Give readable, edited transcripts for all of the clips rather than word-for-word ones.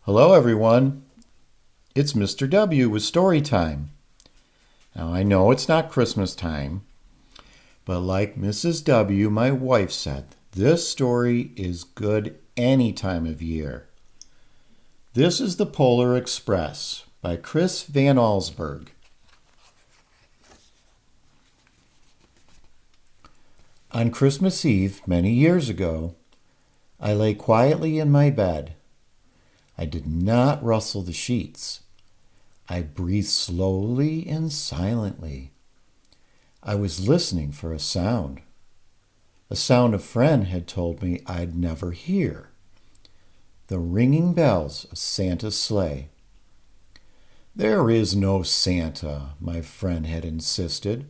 Hello, everyone. It's Mr. W with Storytime. Now, I know it's not Christmas time, but like Mrs. W, my wife said, this story is good any time of year. This is The Polar Express by Chris Van Allsburg. On Christmas Eve, many years ago, I lay quietly in my bed. I did not rustle the sheets. I breathed slowly and silently. I was listening for a sound a friend had told me I'd never hear. The ringing bells of Santa's sleigh. There is no Santa, my friend had insisted,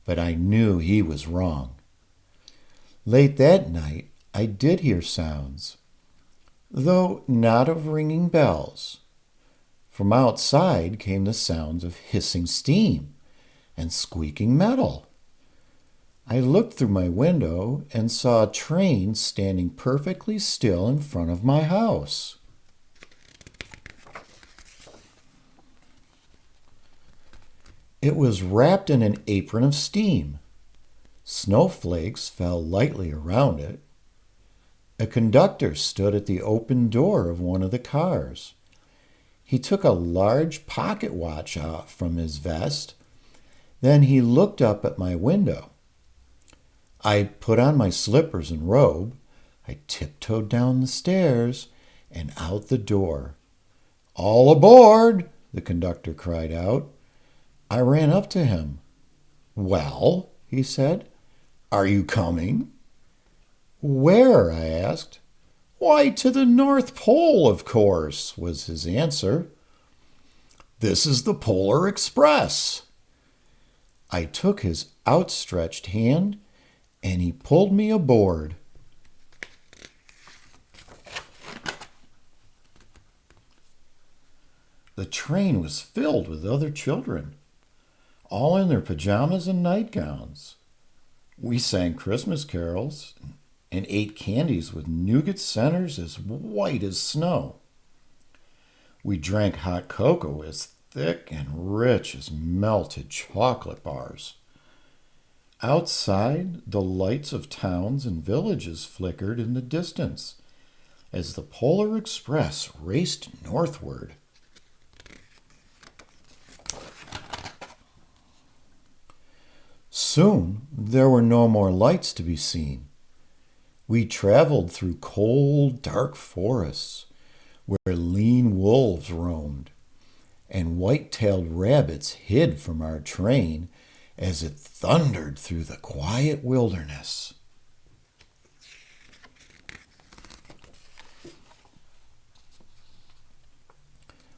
but I knew he was wrong. Late that night, I did hear sounds, though not of ringing bells. From outside came the sounds of hissing steam and squeaking metal. I looked through my window and saw a train standing perfectly still in front of my house. It was wrapped in an apron of steam. Snowflakes fell lightly around it. A conductor stood at the open door of one of the cars. He took a large pocket watch out from his vest. Then he looked up at my window. I put on my slippers and robe. I tiptoed down the stairs and out the door. "All aboard!" the conductor cried out. I ran up to him. "Well," he said, "are you coming?" "Where?" I asked. "Why, to the North Pole, of course," was his answer. "This is the Polar Express." I took his outstretched hand, and he pulled me aboard. The train was filled with other children, all in their pajamas and nightgowns. We sang Christmas carols and ate candies with nougat centers as white as snow. We drank hot cocoa as thick and rich as melted chocolate bars. Outside, the lights of towns and villages flickered in the distance as the Polar Express raced northward. Soon, there were no more lights to be seen. We traveled through cold, dark forests where lean wolves roamed, and white-tailed rabbits hid from our train as it thundered through the quiet wilderness.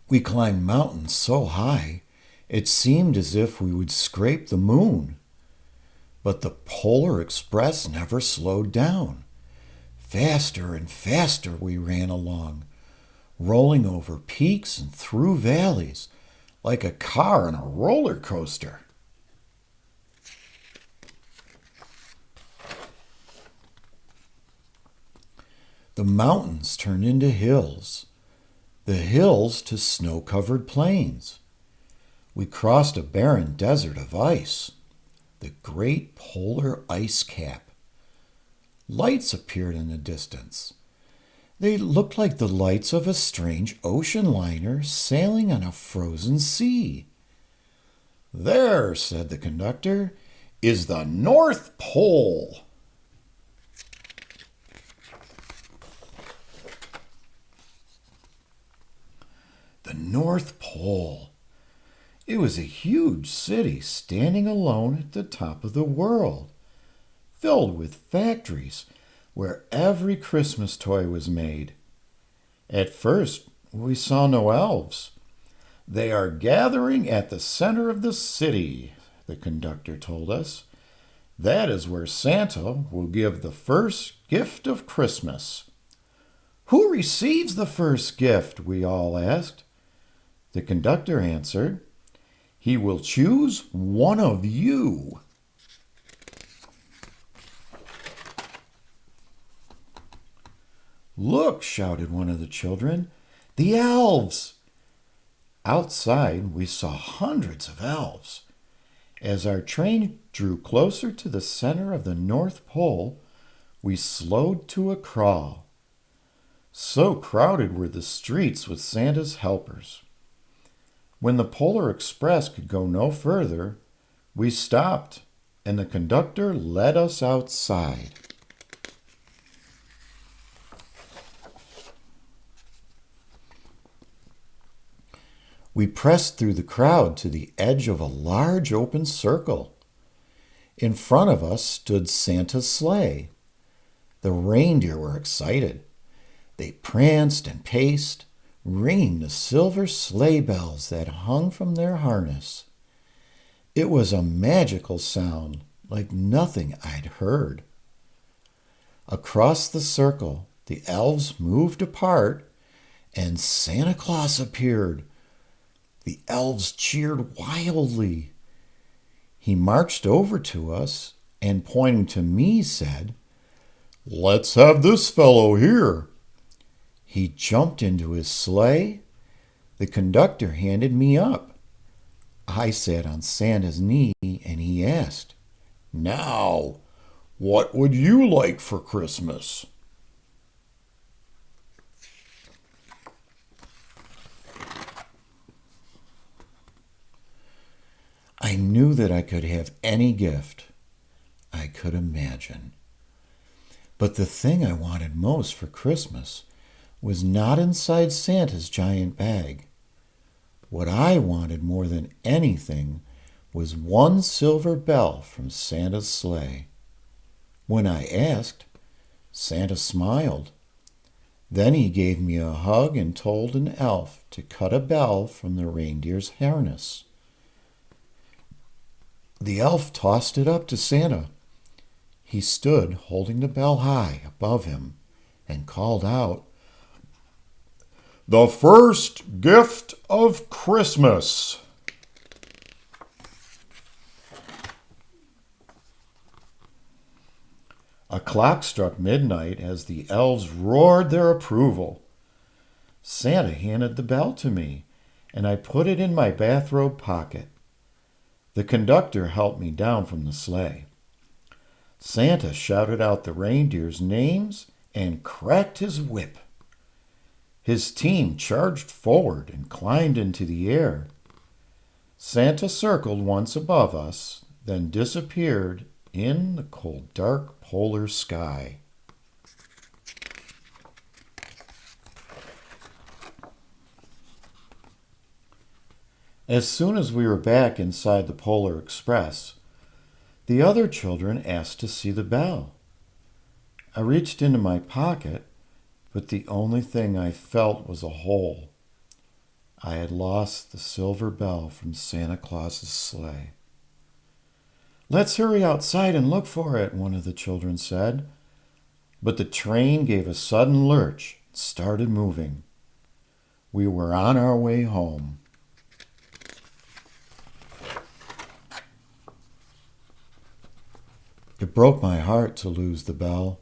We climbed mountains so high it seemed as if we would scrape the moon. But the Polar Express never slowed down. Faster and faster we ran along, rolling over peaks and through valleys like a car on a roller coaster. The mountains turned into hills, the hills to snow-covered plains. We crossed a barren desert of ice, the great polar ice cap. Lights appeared in the distance. They looked like the lights of a strange ocean liner sailing on a frozen sea. "There," said the conductor, "is the North Pole." The North Pole. It was a huge city standing alone at the top of the world, filled with factories where every Christmas toy was made. At first, we saw no elves. "They are gathering at the center of the city," the conductor told us. "That is where Santa will give the first gift of Christmas." "Who receives the first gift?" we all asked. The conductor answered, "He will choose one of you." "Look," shouted one of the children, The elves! Outside, we saw hundreds of elves. As our train drew closer to the center of the North Pole, we slowed to a crawl. So crowded were the streets with Santa's helpers. When the Polar Express could go no further, we stopped, and the conductor led us outside. We pressed through the crowd to the edge of a large open circle. In front of us stood Santa's sleigh. The reindeer were excited. They pranced and paced, ringing the silver sleigh bells that hung from their harness. It was a magical sound, like nothing I'd heard. Across the circle, the elves moved apart, and Santa Claus appeared. The elves cheered wildly. He marched over to us and, pointing to me, said, "Let's have this fellow here." He jumped into his sleigh. The conductor handed me up. I sat on Santa's knee and he asked, "Now, what would you like for Christmas?" I knew that I could have any gift I could imagine. But the thing I wanted most for Christmas was not inside Santa's giant bag. What I wanted more than anything was one silver bell from Santa's sleigh. When I asked, Santa smiled. Then he gave me a hug and told an elf to cut a bell from the reindeer's harness. The elf tossed it up to Santa. He stood holding the bell high above him and called out, "The first gift of Christmas." A clock struck midnight as the elves roared their approval. Santa handed the bell to me, and I put it in my bathrobe pocket. The conductor helped me down from the sleigh. Santa shouted out the reindeers' names and cracked his whip. His team charged forward and climbed into the air. Santa circled once above us, then disappeared in the cold, dark polar sky. As soon as we were back inside the Polar Express, the other children asked to see the bell. I reached into my pocket, but the only thing I felt was a hole. I had lost the silver bell from Santa Claus's sleigh. "Let's hurry outside and look for it," one of the children said. But the train gave a sudden lurch and started moving. We were on our way home. It broke my heart to lose the bell.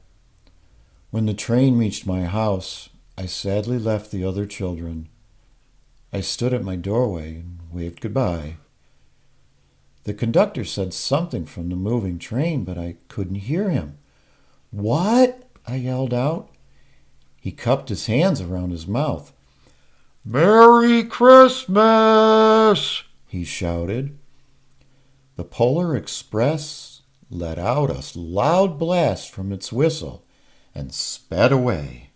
When the train reached my house, I sadly left the other children. I stood at my doorway and waved goodbye. The conductor said something from the moving train, but I couldn't hear him. "What?" I yelled out. He cupped his hands around his mouth. "Merry Christmas!" he shouted. The Polar Express let out a loud blast from its whistle and sped away.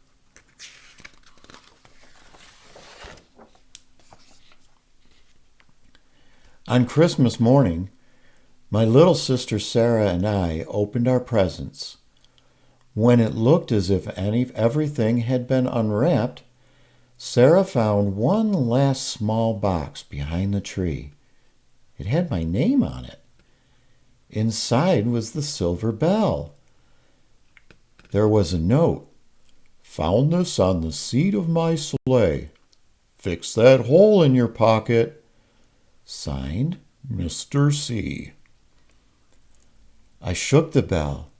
On Christmas morning, my little sister Sarah and I opened our presents. When it looked as if everything had been unwrapped, Sarah found one last small box behind the tree. It had my name on it. Inside was the silver bell. There was a note. "Found this on the seat of my sleigh. Fix that hole in your pocket. Signed, Mr. C." I shook the bell.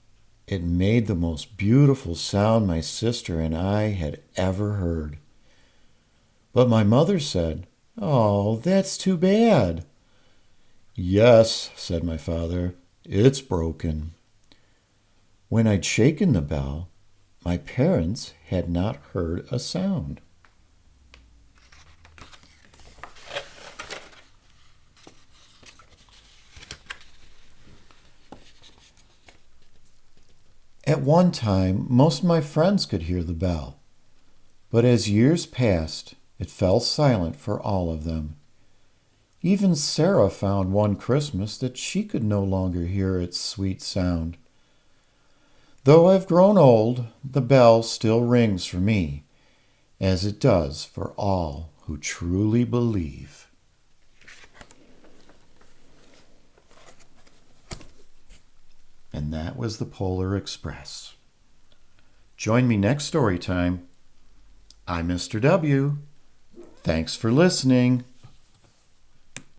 It made the most beautiful sound my sister and I had ever heard. But my mother said, "Oh, that's too bad." "Yes," said my father, "it's broken." When I'd shaken the bell, my parents had not heard a sound. At one time, most of my friends could hear the bell, but as years passed, it fell silent for all of them. Even Sarah found one Christmas that she could no longer hear its sweet sound. Though I've grown old, the bell still rings for me, as it does for all who truly believe. And that was the Polar Express. Join me next story time. I'm Mr. W. Thanks for listening.